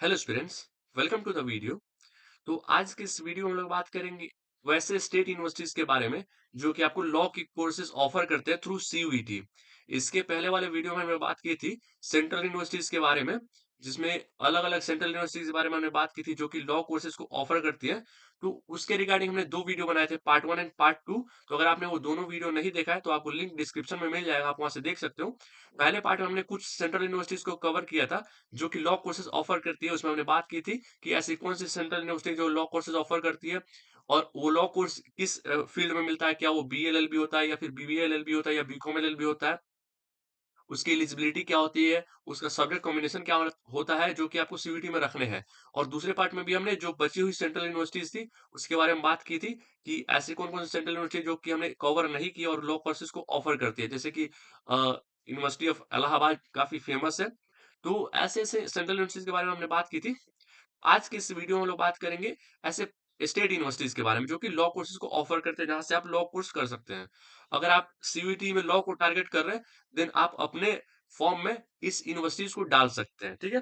Hello students, welcome to the video. तो आज के इस वीडियो में हम लोग बात करेंगे वैसे स्टेट यूनिवर्सिटीज के बारे में जो कि आपको लॉ की कोर्सेज ऑफर करते हैं थ्रू सीयूईटी। इसके पहले वाले वीडियो में हमने बात की थी सेंट्रल यूनिवर्सिटीज के बारे में, जिसमें अलग अलग सेंट्रल यूनिवर्सिटीज के बारे में हमने बात की थी जो कि लॉ कोर्सेज को ऑफर करती है। तो उसके रिगार्डिंग हमने दो वीडियो बनाए थे, part one and part two. तो अगर आपने वो दोनों वीडियो नहीं देखा है तो आपको लिंक डिस्क्रिप्शन में मिल जाएगा, आप वहां से देख सकते हो। पहले पार्ट में हमने कुछ सेंट्रल यूनिवर्सिटीज को कवर किया था जो कि लॉ कोर्सेज ऑफर करती है। उसमें हमने बात की थी कि ऐसी कौन सी सेंट्रल यूनिवर्सिटी जो लॉ कोर्सेज ऑफर करती है और वो लॉ कोर्स किस फील्ड में मिलता है, क्या वो बीएलएलबी होता है या फिर बीबीएलएलबी होता है या बीकॉम एलएलबी होता है, उसकी एलिजिबिलिटी क्या होती है, उसका सब्जेक्ट कॉम्बिनेशन क्या होता है जो कि आपको सीयूईटी में रखने हैं। और दूसरे पार्ट में भी हमने जो बची हुई सेंट्रल यूनिवर्सिटीज थी उसके बारे में बात की थी कि ऐसी कौन कौन सी सेंट्रल यूनिवर्सिटी जो कि हमने कवर नहीं की और लॉ कोर्सेज को ऑफर करती है, जैसे कि यूनिवर्सिटी ऑफ इलाहाबाद काफी फेमस है। तो ऐसे ऐसे सेंट्रल यूनिवर्सिटीज के बारे में हमने बात की थी। आज के इस वीडियो में हम लोग बात करेंगे ऐसे स्टेट यूनिवर्सिटीज के बारे में जो कि लॉ कोर्सेज को ऑफर करते हैं, जहां से आप लॉ कोर्स कर सकते हैं। अगर आप सीयूईटी में लॉ को टारगेट कर रहे हैं देन आप अपने फॉर्म में इस यूनिवर्सिटीज को डाल सकते हैं, ठीक है।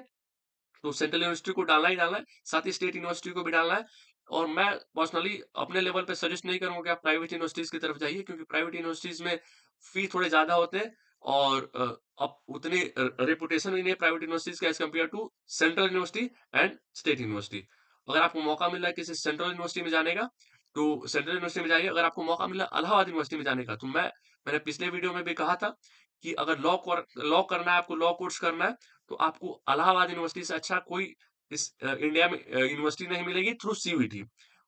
तो सेंट्रल यूनिवर्सिटी को डालना ही डालना है, साथ ही स्टेट यूनिवर्सिटी को भी डालना है। और मैं पर्सनली अपने लेवल पे सजेस्ट नहीं करूंगा कि आप प्राइवेट यूनिवर्सिटीज की तरफ जाइए, क्योंकि प्राइवेट यूनिवर्सिटीज में फी थोड़े ज्यादा होते हैं और अब उतनी रेपुटेशन भी नहीं है प्राइवेट यूनिवर्सिटीज का as compare to central university and state university. अगर आपको मौका मिल रहा है किसी सेंट्रल यूनिवर्सिटी में जाने का तो सेंट्रल यूनिवर्सिटी में जाइए। अगर आपको मौका मिला इलाहाबाद यूनिवर्सिटी में जाने का तो मैंने पिछले वीडियो में भी कहा था कि अगर लॉ करना है, आपको लॉ कोर्स करना है, तो आपको इलाहाबाद यूनिवर्सिटी से अच्छा कोई इस इंडिया में यूनिवर्सिटी नहीं मिलेगी थ्रू सीयूईटी।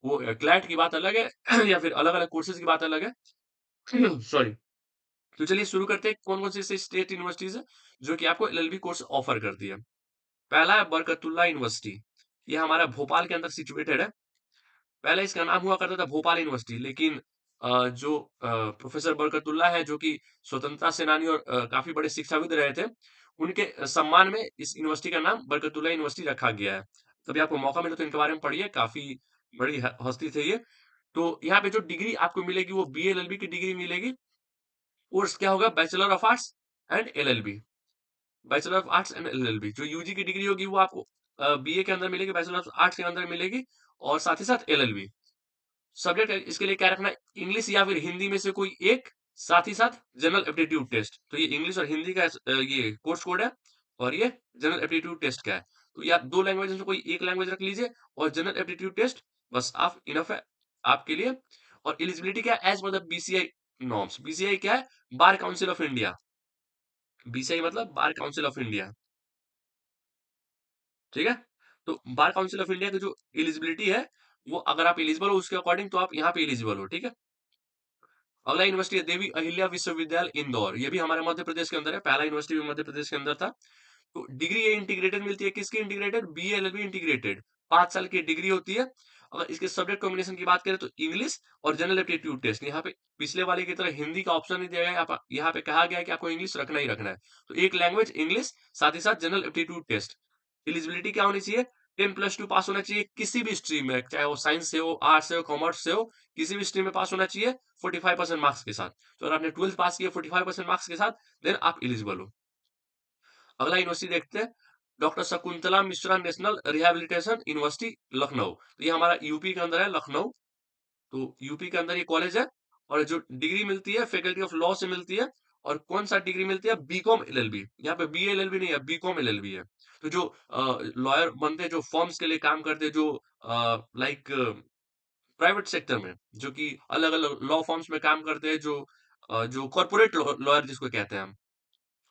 वो क्लैट की बात अलग है या फिर अलग-अलग कोर्सेज़ की बात अलग है। सॉरी। तो चलिए शुरू करते हैं कौन-कौन सी ऐसी स्टेट यूनिवर्सिटीज़ है जो कि आपको एलएलबी कोर्स ऑफर करती है। पहला है बरकतुल्लाह यूनिवर्सिटी। ये हमारा भोपाल के अंदर सिचुएटेड है। पहले इसका नाम हुआ करता था भोपाल यूनिवर्सिटी, लेकिन जो प्रोफेसर बरकतुल्लाह है जो कि स्वतंत्रता सेनानी और काफ़ी बड़े शिक्षाविद रहे थे, उनके सम्मान में इस यूनिवर्सिटी का नाम बरकतुल्लाह यूनिवर्सिटी रखा गया है। कभी आपको मौका मिले तो इनके बारे में पढ़िए, काफ़ी बड़ी ह हस्ती थे ये। तो यहाँ पे जो डिग्री आपको मिलेगी वो बीएलएलबी की डिग्री मिलेगी। कोर्स क्या होगा? Bachelor of arts and LLB. Bachelor of arts and LLB जो यूजी की डिग्री होगी वो आपको बीए के अंदर मिलेगी, बैचलर ऑफ आर्ट्स के अंदर मिलेगी और साथ ही साथ एलएलबी। सब्जेक्ट इसके लिए क्या रखना है? इंग्लिश या फिर हिंदी में से कोई एक, साथ ही साथ जनरल एप्टीट्यूड टेस्ट। तो ये इंग्लिश और हिंदी का ये कोर्स कोड है और ये जनरल एप्टीट्यूड टेस्ट का है। तो या 2 लैंग्वेज में से कोई एक लैंग्वेज रख लीजिए और जनरल एप्टीट्यूड टेस्ट बस आप इनफ है आपके लिए। और एलिजिबिलिटी क्या है? As per the BCI norms. BCI क्या है? Bar council of India. BCI मतलब बार काउंसिल ऑफ इंडिया, ठीक है? तो बार काउंसिल ऑफ इंडिया की जो एलिजिबिलिटी है, वो अगर आप एलिजिबल हो उसके अकॉर्डिंग तो आप यहाँ पे एलिजिबल हो, ठीक है? अगला यूनिवर्सिटी है देवी अहिल्या विश्वविद्यालय इंदौर। ये भी हमारे मध्य प्रदेश के अंदर है, पहला यूनिवर्सिटी भी मध्य प्रदेश के अंदर था। तो डिग्री ये इंटीग्रेटेड मिलती है, किसकी इंटीग्रेटेड? BLLB integrated. 5 साल की डिग्री होती है। अगर इसके सब्जेक्ट कॉम्बिनेशन की बात करें तो इंग्लिश और जनरल एप्टीट्यूड टेस्ट। यहाँ पे पिछले वाले की तरह हिंदी का ऑप्शन नहीं दिया गया है, यहाँ पे कहा गया है कि आपको इंग्लिश रखना ही रखना है। तो एक लैंग्वेज इंग्लिश, साथ ही साथ जनरल एप्टीट्यूड टेस्ट। एलिजिबिलिटी क्या होनी चाहिए? 10+2 पास होना चाहिए किसी भी स्ट्रीम में, चाहे वो साइंस से हो, आर्ट्स से हो, कॉमर्स से हो, किसी भी स्ट्रीम में पास होना चाहिए 45% मार्क्स के साथ। तो अगर आपने 12th पास किया 45% मार्क्स के साथ देन आप एलिजिबल हो। अगला यूनिवर्सिटी देखते हैं, doctor Shakuntala Mishra national rehabilitation university Lucknow. तो ये हमारा यूपी के अंदर है, लखनऊ। तो यूपी के अंदर ये कॉलेज है और जो डिग्री मिलती है फैकल्टी ऑफ लॉ से मिलती है। और कौन सा डिग्री मिलती है? BCom LLB. यहाँ पे बीएलएलबी नहीं है, बीकॉम एलएलबी है। तो जो लॉयर बनते हैं, जो फर्म्स के लिए काम करते हैं, जो लाइक प्राइवेट सेक्टर में, जो कि अलग अलग लॉ फर्म्स में काम करते हैं, जो कॉर्पोरेट लॉयर जिसको कहते हैं हम,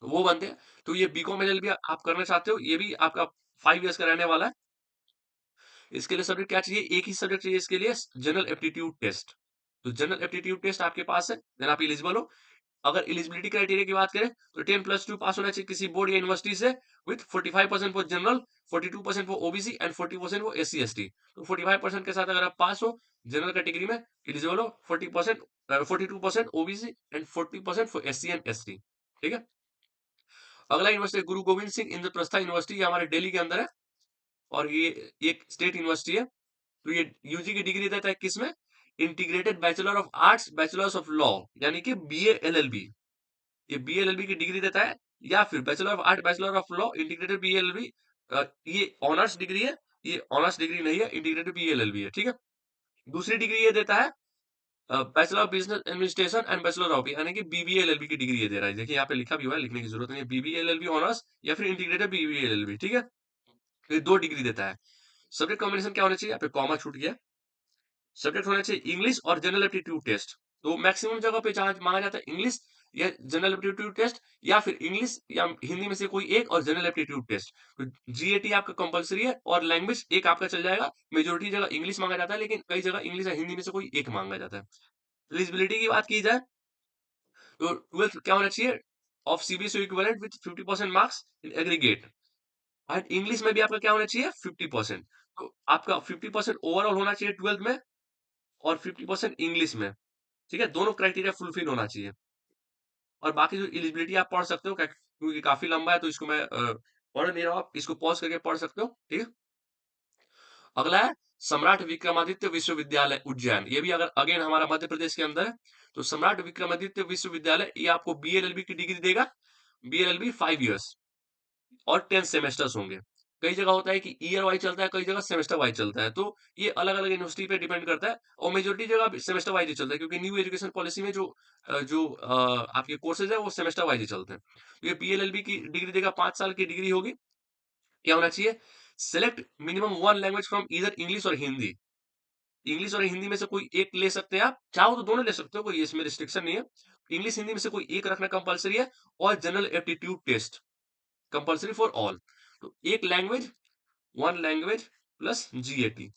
वो बनते हैं। तो ये बीकॉम एलएलबी आप करना चाहते हो, ये भी आपका 5 इयर्स का रहने वाला है। इसके लिए सब्जेक्ट क्या चाहिए? एक ही सब्जेक्ट चाहिए इसके लिए, जनरल एप्टीट्यूड टेस्ट। तो जनरल एप्टीट्यूड टेस्ट आपके पास है, देन आप एलिजिबल हो। अगर एलिजिबिलिटी क्राइटेरिया की बात करें तो 10+2 पास होना चाहिए किसी बोर्ड या यूनिवर्सिटी से with 45% for general, 42% for OBC and 40% for SC ST. तो 45% के साथ अगर आप पास हो जनरल कैटेगरी में, एलिजिबल हो। 40% 42% OBC and 40% for SC and ST, ठीक है। अगला यूनिवर्सिटी गुरु गोविंद सिंह इंद्रप्रस्थ यूनिवर्सिटी, ये हमारे दिल्ली के अंदर है और ये एक स्टेट यूनिवर्सिटी है। तो ये यूजी की डिग्री देता है किसमें? Integrated bachelor of arts, bachelors of law, यानी कि बीए एलएलबी। ये बीएलएलबी की डिग्री देता है, या फिर bachelor of art, bachelor of law, integrated BLLB ये ऑनर्स डिग्री है, ये ऑनर्स डिग्री नहीं है, इंटीग्रेटेड बीएलएलबी है, ठीक है? दूसरी डिग्री ये देता है bachelor of business administration and bachelor of यानी कि बीबीए एलएलबी की डिग्री ये दे रहा है। देखिए यहाँ पे लिखा भी हुआ है, लिखने की ज़रूरत नहीं है, बीबीए एलएलबी ऑनर्स या फिर इंटीग्रेटेड बीबीए एलएलबी, ठीक है? तो ये 2 डिग्री देता है। सब्जेक्ट कॉम्बिनेशन क्या होना चाहिए? यहाँ पे कॉमा छूट गया। सब्जेक्ट होना चाहिए इंग्लिश और जनरल एप्टीट्यूड टेस्ट। तो मैक्सिमम जगह पे जहाँ माँगा जाता है इंग्लिश या जनरल एप्टीट्यूड टेस्ट या फिर इंग्लिश या हिंदी में से कोई एक और जनरल एप्टीट्यूड टेस्ट। तो जीएटी आपका कंपल्सरी है और लैंग्वेज एक आपका चल जाएगा। मेजॉरिटी जगह इंग्लिश माँगा जाता है, लेकिन कई जगह इंग्लिश या हिंदी में से कोई एक माँगा जाता है। एलिजिबिलिटी की बात की जाए तो 12th क्या होना चाहिए? Of CBSE equivalent with 50% marks in aggregate and English में भी आपका क्या होना चाहिए? 50%। तो आपका 50% ओवरऑल होना चाहिए 12th में और 50% इंग्लिश में। ठीक है? दोनों क्राइटेरिया फुलफिल होना चाहिए और बाकी जो एलिजिबिलिटी आप पढ़ सकते हो क्योंकि काफ़ी लंबा है तो इसको मैं पढ़ नहीं रहा हूँ, आप इसको पॉज़ करके पढ़ सकते हो, ठीक है? अगला है सम्राट विक्रमादित्य विश्वविद्यालय उज्जैन, ये भी अगर अगेन हमारा मध्य प्रदेश के अंदर है, तो सम्राट विक्रमादित्य विश्वविद्यालय ये आपको बीएलएलबी की डिग्री देगा, बीएलएलबी 5 इयर्स और 10 सेमेस्टर्स होंगे। कई जगह होता है कि ईयर वाइज़ चलता है, कई जगह सेमेस्टर वाइज़ चलता है, तो ये अलग-अलग यूनिवर्सिटी पे डिपेंड करता है और मेजॉरिटी जगह सेमेस्टर वाइज़ ही चलता है क्योंकि न्यू एजुकेशन पॉलिसी में आपके कोर्सेज़ है वो सेमेस्टर वाइज़ ही चलते हैं। तो ये बीएलएलबी की डिग्री देगा 5 साल की डिग्री होगी, क्या होना चाहिए? Select minimum 1 language from either English और हिंदी। इंग्लिश और हिंदी में से कोई एक ले सकते हैं आप, चाहो तो दोनों ले सकते हो, कोई इसमें रिस्ट्रिक्शन नहीं है। इंग्लिश, हिंदी में से कोई एक रखना कंपल्सरी है और general aptitude test compulsory for all. तो एक लैंग्वेज, 1 लैंग्वेज प्लस जीएटी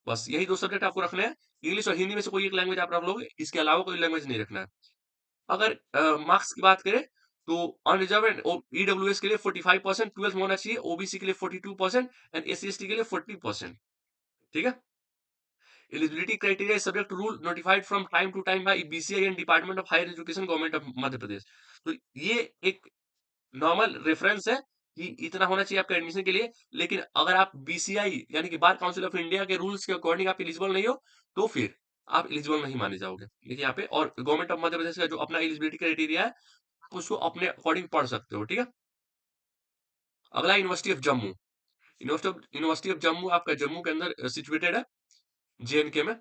बस यही 2 सब्जेक्ट आपको रखने हैं। इंग्लिश और हिंदी में से कोई एक लैंग्वेज आप रख लोगे, इसके अलावा कोई लैंग्वेज नहीं रखना है। अगर मार्क्स की बात करें तो अनरिजर्व एंड ईडब्ल्यूएस के लिए 45% 12th में होना चाहिए, ओबीसी के लिए 42% एंड एससी/एसटी के लिए 40%, ठीक है? Eligibility criteria is subject to rule notified from time to time by BCI and department of higher education government of Madhya Pradesh. तो ये एक नॉर्मल रेफरेंस है कि इतना होना चाहिए आपका एडमिशन के लिए, लेकिन अगर आप बीसीआई यानी कि बार काउंसिल ऑफ इंडिया के रूल्स के अकॉर्डिंग आप एलिजिबल नहीं हो, तो फिर आप एलिजिबल नहीं माने जाओगे। देखिए यहाँ पे और गवर्नमेंट ऑफ मध्य प्रदेश का जो अपना एलिजिबिलिटी क्राइटेरिया है, आप उसको अपने अकॉर्डिंग पढ़ सकते हो, ठीक है? अगला university of Jammu. University of Jammu आपका जम्मू के अंदर सिचुएटेड है, जेएनके में।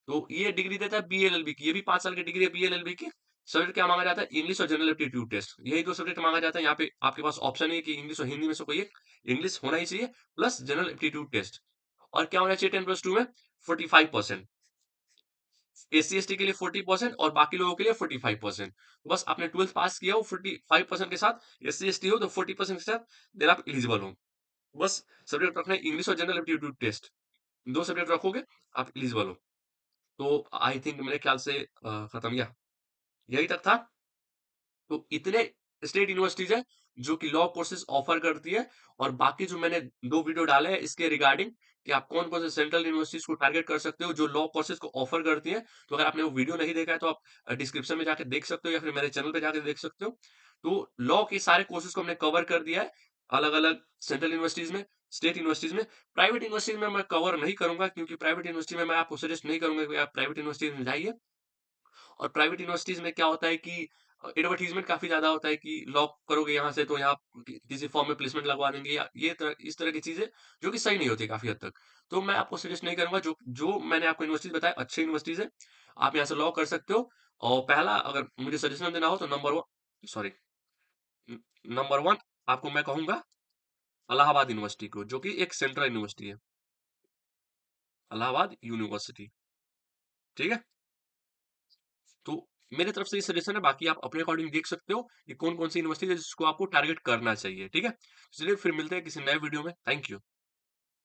तो ये डिग्री देता है बीएलएलबी की, ये भी 5 साल की डिग्री है बीएलएलबी की। सब्जेक्ट क्या माँगा जाता है? इंग्लिश और जनरल एप्टीट्यूड टेस्ट। यही 2 सब्जेक्ट माँगा जाता है। यहाँ पे आपके पास ऑप्शन है कि इंग्लिश और हिंदी में से कोई एक इंग्लिश होना ही चाहिए प्लस जनरल एप्टीट्यूड टेस्ट। और क्या होना चाहिए 10+2 में? 45%। एससी/एसटी के लिए 40% और बाकी लोगों के लिए 45%। बस आपने 12th पास किया हो 45% के साथ, एससी/एसटी हो तो 40% के साथ, देन आप एलिजिबल हो। बस सब्जेक्ट रखना है इंग्लिश और जनरल एप्टीट्यूड टेस्ट। 2 सब्जेक्ट रखोगे, आप एलिजिबल हो। तो आई थिंक मेरे ख्याल से खत्म या यही तक था। तो इतने स्टेट यूनिवर्सिटीज़ हैं जो कि लॉ कोर्सेज़ ऑफर करती है और बाकी जो मैंने 2 वीडियो डाले हैं इसके रिगार्डिंग कि आप कौन-कौन से सेंट्रल यूनिवर्सिटीज़ को टारगेट कर सकते हो जो लॉ कोर्सेज़ को ऑफर करती हैं। तो अगर आपने वो वीडियो नहीं देखा है तो आप डिस्क्रिप्शन में जाके देख सकते हो या फिर मेरे चैनल पे जाके देख सकते हो। तो लॉ के सारे कोर्सेज़ को हमने कवर कर दिया है, अलग-अलग सेंट्रल यूनिवर्सिटीज़ में, स्टेट यूनिवर्सिटीज़ में। प्राइवेट यूनिवर्सिटीज़ में मैं कवर नहीं करूँगा क्योंकि प्राइवेट यूनिवर्सिटी में मैं आपको सजेस्ट नहीं करूँगा कि आप प्राइवेट यूनिवर्सिटीज़ में जाइए। और प्राइवेट यूनिवर्सिटीज़ में क्या होता है कि एडवर्टाइज़मेंट काफ़ी ज़्यादा होता है कि लॉ करोगे यहाँ से तो यहाँ किसी फॉर्म में प्लेसमेंट लगवा देंगे या ये इस तरह की चीज़ें जो कि सही नहीं होती काफ़ी हद तक। तो मैं आपको सजेस्ट नहीं करूँगा जो जो मैंने आपको यूनिवर्सिटीज़ बताया अच्छी यूनिवर्सिटीज़ है। आप यहाँ से लॉ कर सकते हो और पहला अगर मुझे सजेशन देना हो तो न नंबर 1 आपको मैं कहूँगा इलाहाबाद यूनिवर्सिटी को जो कि एक सेंट्रल यूनिवर्सिटी है। इलाहाबाद यूनिवर्सिटी, ठीक है? तो मेरी तरफ से ये सजेशन है, बाकी आप अपने अकॉर्डिंग देख सकते हो कि कौन-कौन सी यूनिवर्सिटी है जिसको आपको टारगेट करना चाहिए, ठीक है? चलिए फिर मिलते हैं किसी नए वीडियो में। Thank you.